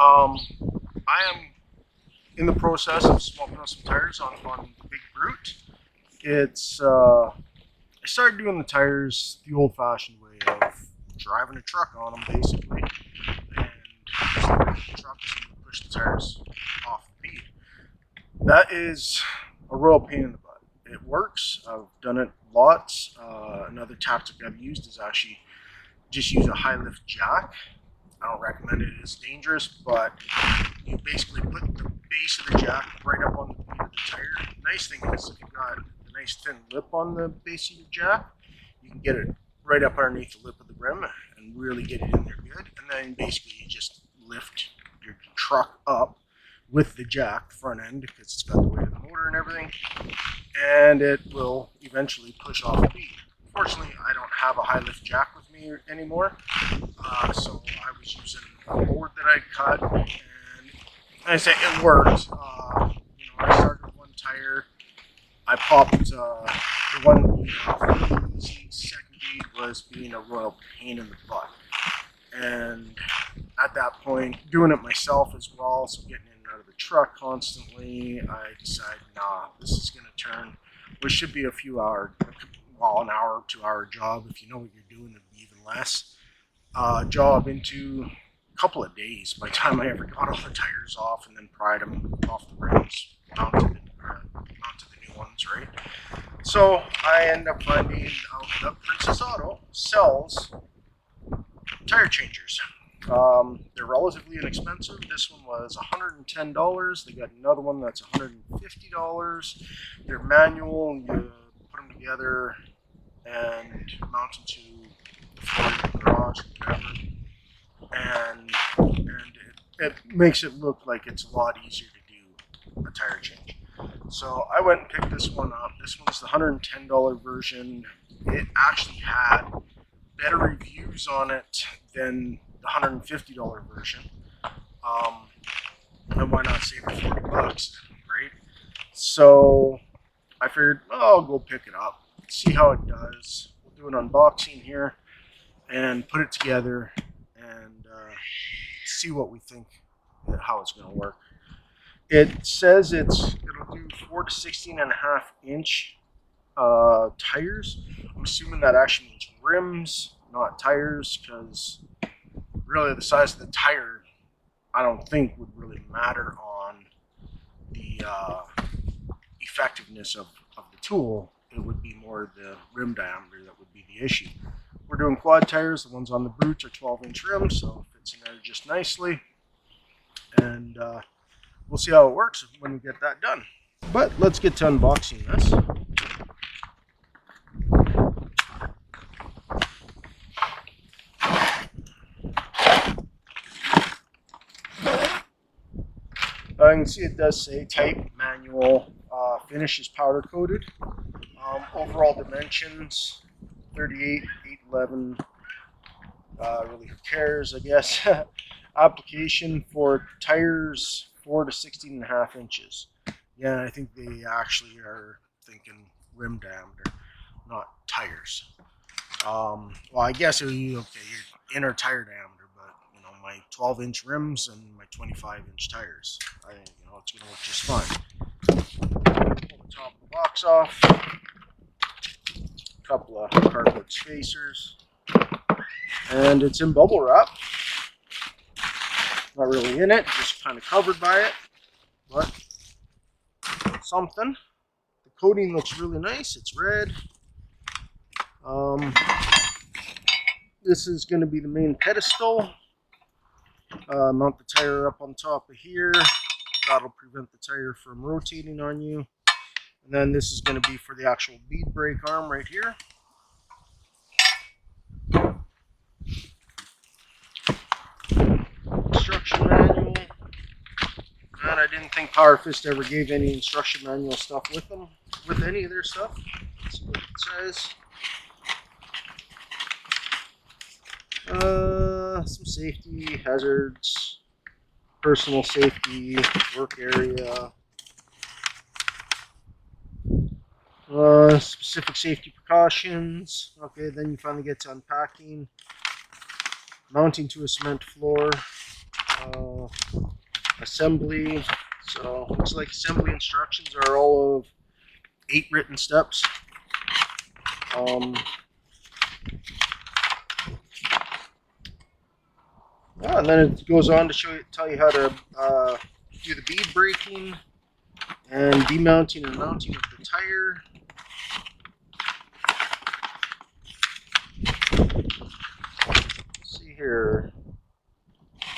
I am in the process of swapping out some tires on the Big Brute. I started doing the tires the old-fashioned way of driving a truck on them, basically, and just the trucks and push the tires off the bead. That is a real pain in the butt. It works. I've done it lots. Another tactic I've used is actually just use a high lift jack. I don't recommend it. It's dangerous, but you basically put the base of the jack right up on the bead of the tire. The nice thing is if you've got a nice thin lip on the base of your jack, you can get it right up underneath the lip of the rim and really get it in there good. And then basically you just lift your truck up with the jack, the front end, because it's got the weight of the motor and everything, and it will eventually push off the bead. Fortunately, I don't have a high lift jack with me anymore, so I was using a board that I cut, and I say it worked. I started with one tire. I popped the one bead off really easy. Second bead was being a royal pain in the butt, and at that point, doing it myself as well, so getting in and out of the truck constantly, I decided, nah, this is going to turn what should be a few hour, well, an hour, 2 hour job. If you know what you're doing, it'd be even less. Job into a couple of days by the time I ever got all the tires off and then pried them off the rims onto the new ones, right? So I end up finding out that Princess Auto sells tire changers. They're relatively inexpensive. This one was $110. They got another one that's $150. They're manual. You put them together and mount them to the floor of your garage, whatever. And it makes it look like it's a lot easier to do a tire change. So I went and picked this one up. This one's the $110 version. It actually had better reviews on it than the $150 version. And why not save it 40 bucks, right? So I figured, oh, I'll go pick it up, see how it does. We'll do an unboxing here and put it together and see what we think, how it's going to work. It says it'll do 4 to 16.5-inch tires. I'm assuming that actually means rims, not tires, because really the size of the tire I don't think would really matter on the effectiveness of the tool. It would be more the rim diameter that would be the issue. We're doing quad tires. The ones on the Brutes are 12-inch rims, so it fits in there just nicely. And we'll see how it works when we get that done. But let's get to unboxing this. You can see it does say type manual, finish is powder coated. Overall dimensions 38, 811. Really, who cares, I guess. Application for tires 4 to 16.5 inches. Yeah, I think they actually are thinking rim diameter, not tires. Well, I guess it would be okay, your inner tire diameter, but you know, my 12-inch rims and my 25-inch tires, I think it's going to work just fine. Pull the top of the box off. A couple of cardboard spacers, and it's in bubble wrap. Not really in it, just kind of covered by it, but something. The coating looks really nice. It's red. This is going to be the main pedestal. Mount the tire up on top of here. That'll prevent the tire from rotating on you. And then this is going to be for the actual bead brake arm right here. Instruction manual. And I didn't think Power Fist ever gave any instruction manual stuff with them, with any of their stuff. Let's see what it says. Some safety hazards, personal safety, work area, specific safety precautions. Okay, then you finally get to unpacking, mounting to a cement floor, actual assembly. So looks like assembly instructions are all of 8 written steps. And then it goes on to tell you how to do the bead braking and demounting and mounting of the tire. Let's see here.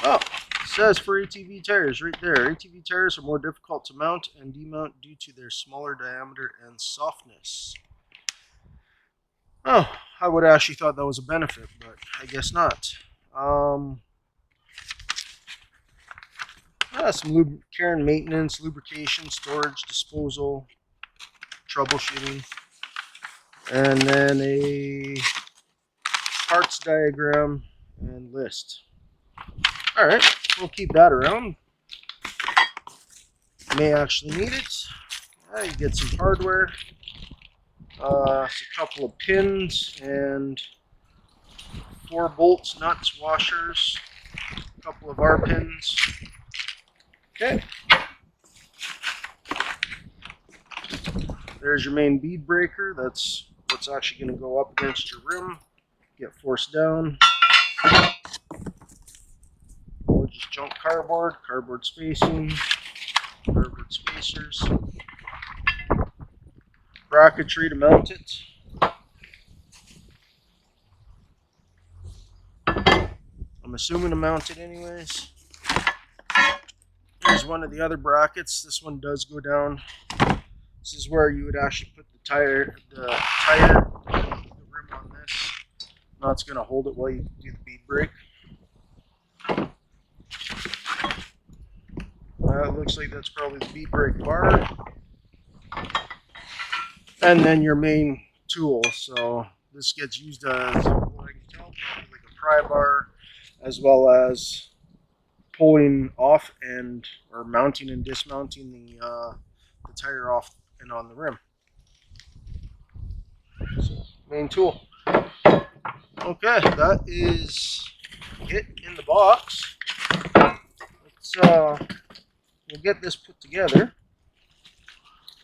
Oh, it says for ATV tires right there. ATV tires are more difficult to mount and demount due to their smaller diameter and softness. Oh, I would have actually thought that was a benefit, but I guess not. Some care and maintenance, lubrication, storage, disposal, troubleshooting, and then a parts diagram and list. All right, we'll keep that around. May actually need it. You get some hardware, a couple of pins, and 4 bolts, nuts, washers, a couple of R pins. Okay. There's your main bead breaker. That's what's actually going to go up against your rim, get forced down. Or just junk cardboard, cardboard spacing, cardboard spacers, bracketry to mount it. I'm assuming to mount it anyways. Here's one of the other brackets. This one does go down. This is where you would actually put the tire, the rim on this. Now it's going to hold it while you do the bead brake. It looks like that's probably the bead brake bar. And then your main tool. So this gets used as, what I can tell, probably like a pry bar, as well as pulling off or mounting and dismounting the tire off and on the rim. So, main tool. Okay, that is it in the box. We'll get this put together,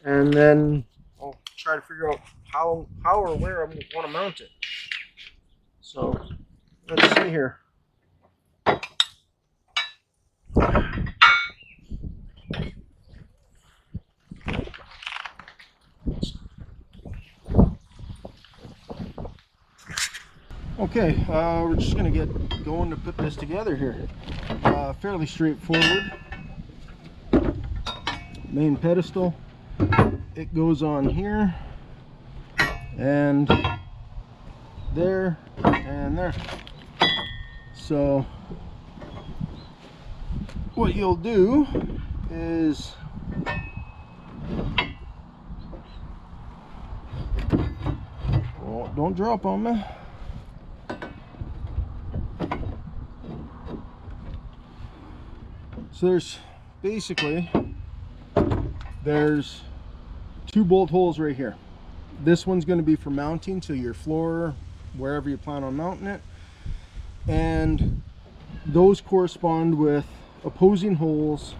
and then I'll try to figure out how or where I want to mount it. So let's see here. Okay, we're just going to get going to put this together here. Fairly straightforward. Main pedestal. It goes on here, and there, and there. So what you'll do is don't drop on me. So there's 2 bolt holes right here. This one's going to be for mounting to your floor, wherever you plan on mounting it, and those correspond with opposing holes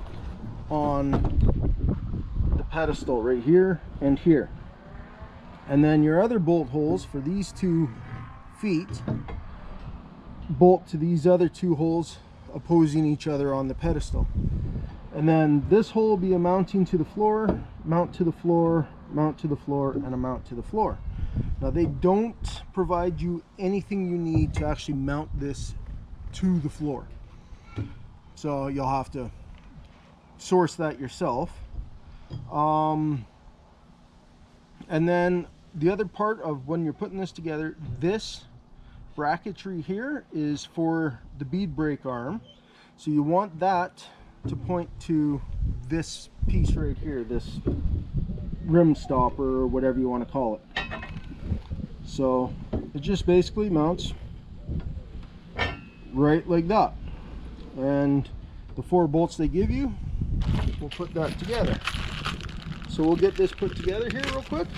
on the pedestal right here and here. And then your other bolt holes for these 2 feet bolt to these other 2 holes opposing each other on the pedestal. And then this hole will be a mounting to the floor, mount to the floor, mount to the floor, and a mount to the floor. Now they don't provide you anything you need to actually mount this to the floor, so you'll have to source that yourself. And then the other part of when you're putting this together, this bracketry here is for the bead brake arm, so you want that to point to this piece right here, this rim stopper or whatever you want to call it. So it just basically mounts right like that, and the 4 bolts they give you will put that together. So we'll get this put together here real quick.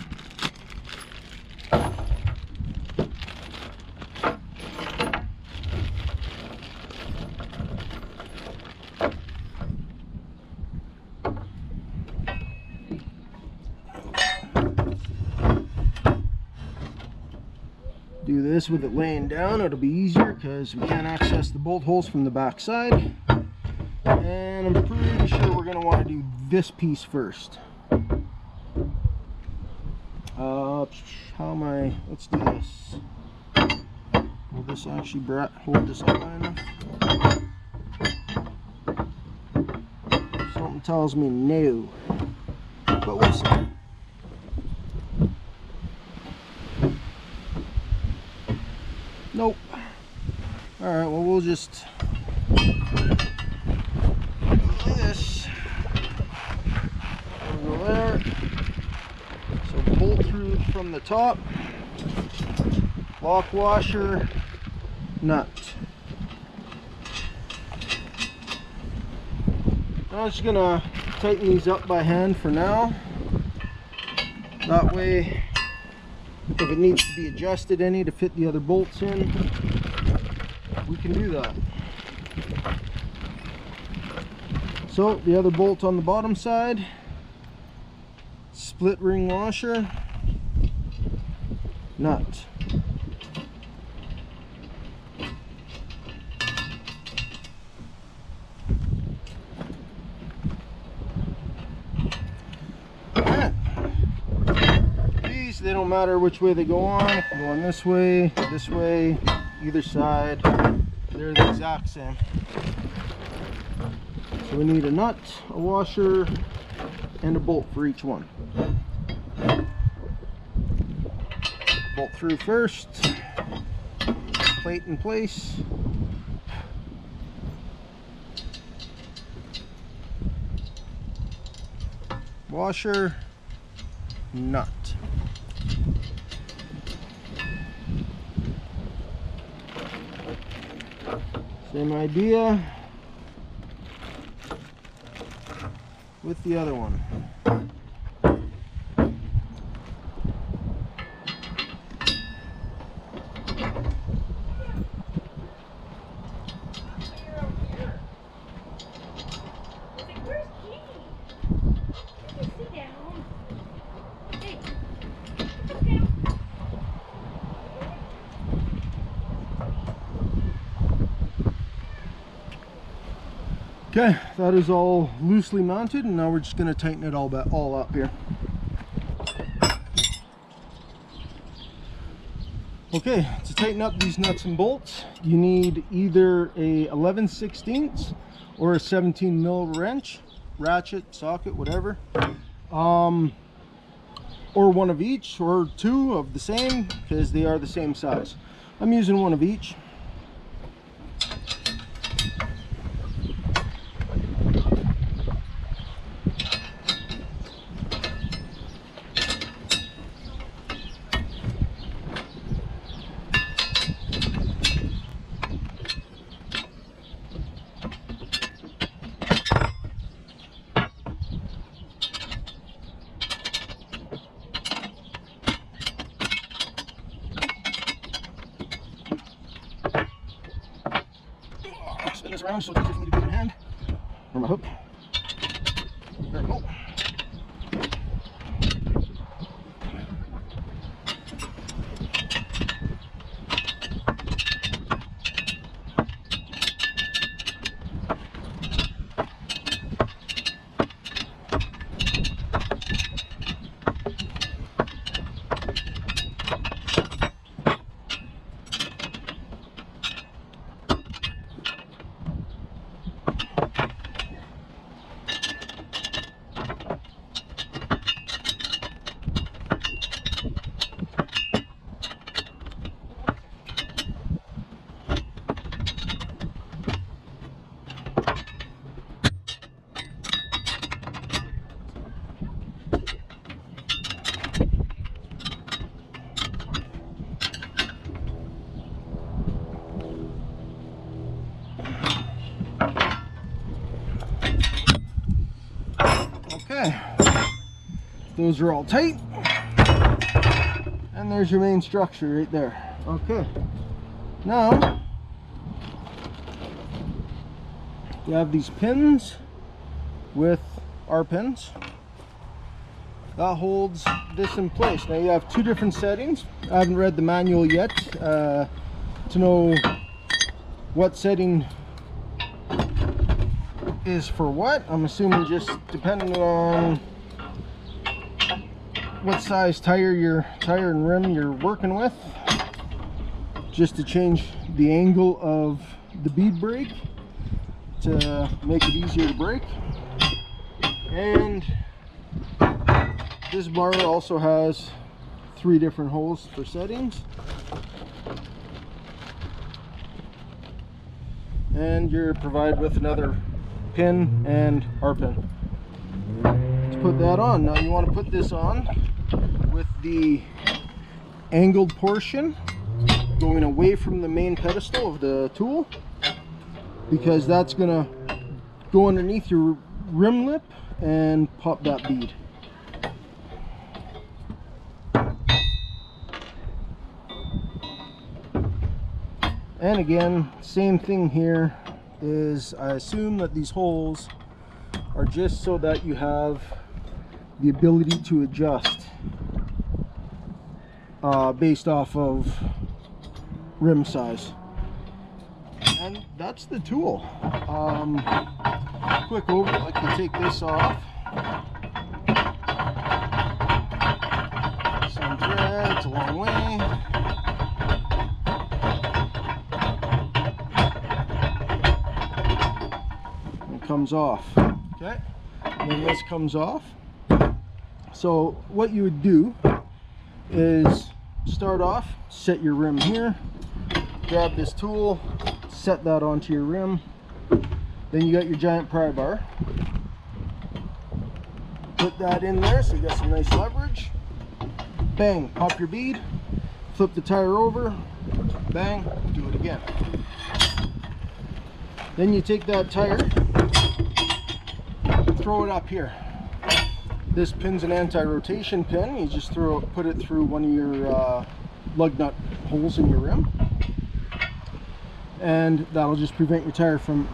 this with it laying down. It'll be easier because we can't access the bolt holes from the back side. And I'm pretty sure we're going to want to do this piece first. How am I? Let's do this. Will this actually hold this up high enough? Something tells me no, but we'll see. Nope. Alright, well, we'll just do this. We'll go there. So bolt through from the top, lock washer, nut. I'm just gonna tighten these up by hand for now. That way, if it needs to be adjusted any to fit the other bolts in, we can do that. So the other bolt on the bottom side, split ring washer, nut. They don't matter which way they go on. It can go on this way, either side. They're the exact same. So we need a nut, a washer, and a bolt for each one. Bolt through first, plate in place. Washer, nut. Same idea with the other one. Okay, that is all loosely mounted, and now we're just going to tighten it all up here. Okay, to tighten up these nuts and bolts, you need either a 11/16 or a 17 mil wrench, ratchet, socket, whatever, or one of each, or two of the same, because they are the same size. I'm using one of each. Spin this around so it's easy for me to do it in hand. Or my hook. There we go. Okay, those are all tight, and there's your main structure right there. Okay, now you have these pins with our pins that holds this in place. Now you have two different settings. I haven't read the manual yet to know what setting is for what. I'm assuming just depending on what size tire and rim you're working with, just to change the angle of the bead brake to make it easier to brake. And this bar also has 3 different holes for settings, and you're provided with another pin and R pin to put that on. Now you want to put this on with the angled portion going away from the main pedestal of the tool, because that's gonna go underneath your rim lip and pop that bead. And again, same thing here, is I assume that these holes are just so that you have the ability to adjust based off of rim size. And that's the tool. Quick overlook, you take this off, some thread, it's a long way. Comes off. Okay, and then this comes off. So what you would do is start off, set your rim here, grab this tool, set that onto your rim. Then you got your giant pry bar, put that in there so you got some nice leverage. Bang, pop your bead, flip the tire over, bang, do it again. Then you take that tire, throw it up here. This pin's an anti-rotation pin. You just put it through one of your lug nut holes in your rim, and that'll just prevent your tire from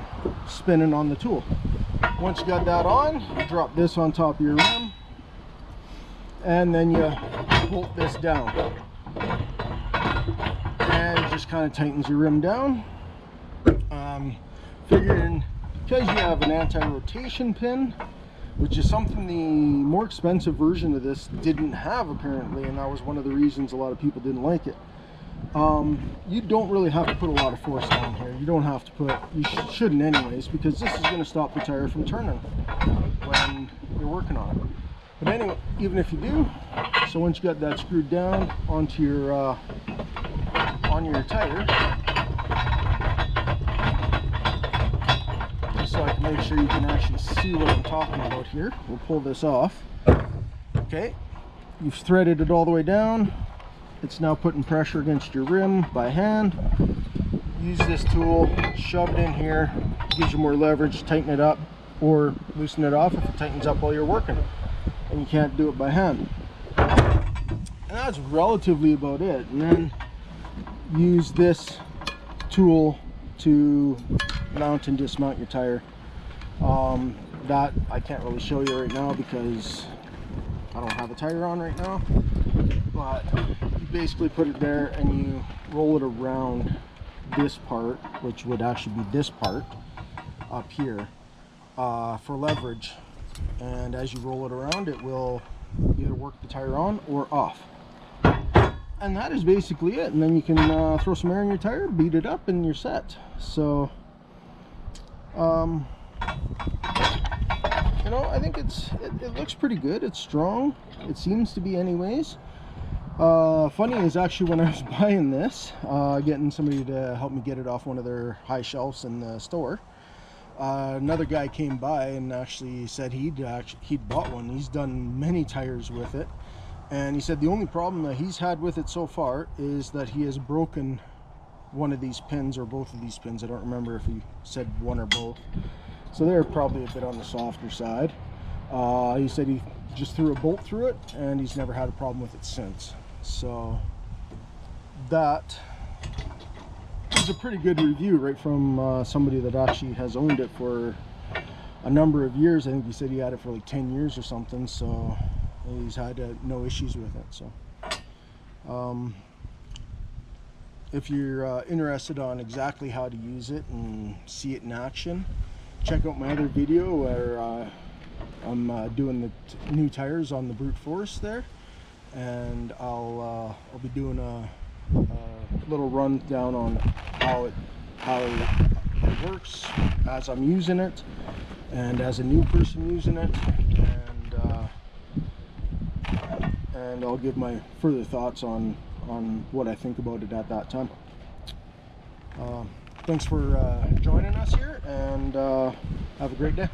spinning on the tool. Once you got that on, you drop this on top of your rim, and then you bolt this down, and it just kind of tightens your rim down. Figuring because you have an anti-rotation pin, which is something the more expensive version of this didn't have apparently, and that was one of the reasons a lot of people didn't like it. You don't really have to put a lot of force down here. You don't have to put, you shouldn't anyways, because this is going to stop the tire from turning when you're working on it. But anyway, even if you do, so once you got that screwed down onto your tire, so I can make sure you can actually see what I'm talking about here. We'll pull this off. Okay, you've threaded it all the way down. It's now putting pressure against your rim by hand. Use this tool, shove it in here, gives you more leverage, tighten it up or loosen it off if it tightens up while you're working, and you can't do it by hand. And that's relatively about it. And then use this tool to mount and dismount your tire. That I can't really show you right now because I don't have a tire on right now, but you basically put it there and you roll it around this part, which would actually be this part up here, for leverage, and as you roll it around it will either work the tire on or off. And that is basically it. And then you can throw some air in your tire, beat it up, and you're set. So you know, I think it looks pretty good. It's strong, it seems to be anyways. Funny is actually when I was buying this, getting somebody to help me get it off one of their high shelves in the store, another guy came by and actually said he'd bought one. He's done many tires with it, and he said the only problem that he's had with it so far is that he has broken one of these pins, or both of these pins. I don't remember if he said one or both, so they're probably a bit on the softer side. He said he just threw a bolt through it and he's never had a problem with it since. So that is a pretty good review right from somebody that actually has owned it for a number of years. I think he said he had it for like 10 years or something. So he's had no issues with it. So if you're interested on exactly how to use it and see it in action, check out my other video where I'm doing the new tires on the brute force there, and I'll be doing a little rundown on how it works as I'm using it and as a new person using it, and I'll give my further thoughts on what I think about it at that time. Thanks for joining us here, and have a great day.